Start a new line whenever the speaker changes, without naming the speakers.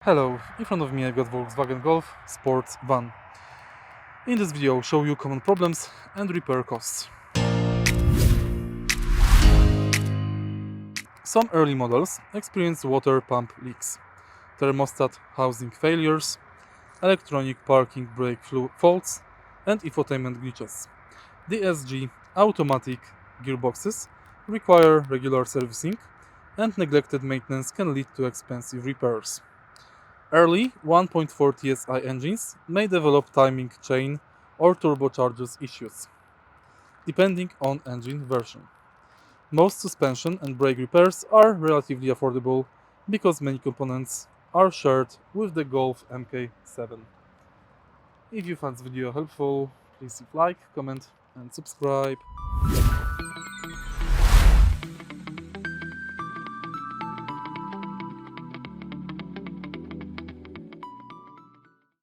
Hello, in front of me I've got Volkswagen Golf Sportsvan. In this video I'll show you common problems and repair costs. Some early models experienced water pump leaks, thermostat housing failures, electronic parking brake faults, and infotainment glitches. DSG automatic gearboxes require regular servicing, and neglected maintenance can lead to expensive repairs. Early 1.4 TSI engines may develop timing chain or turbochargers issues, depending on engine version. Most suspension and brake repairs are relatively affordable because many components are shared with the Golf MK7. If you found this video helpful, please leave like, comment and subscribe.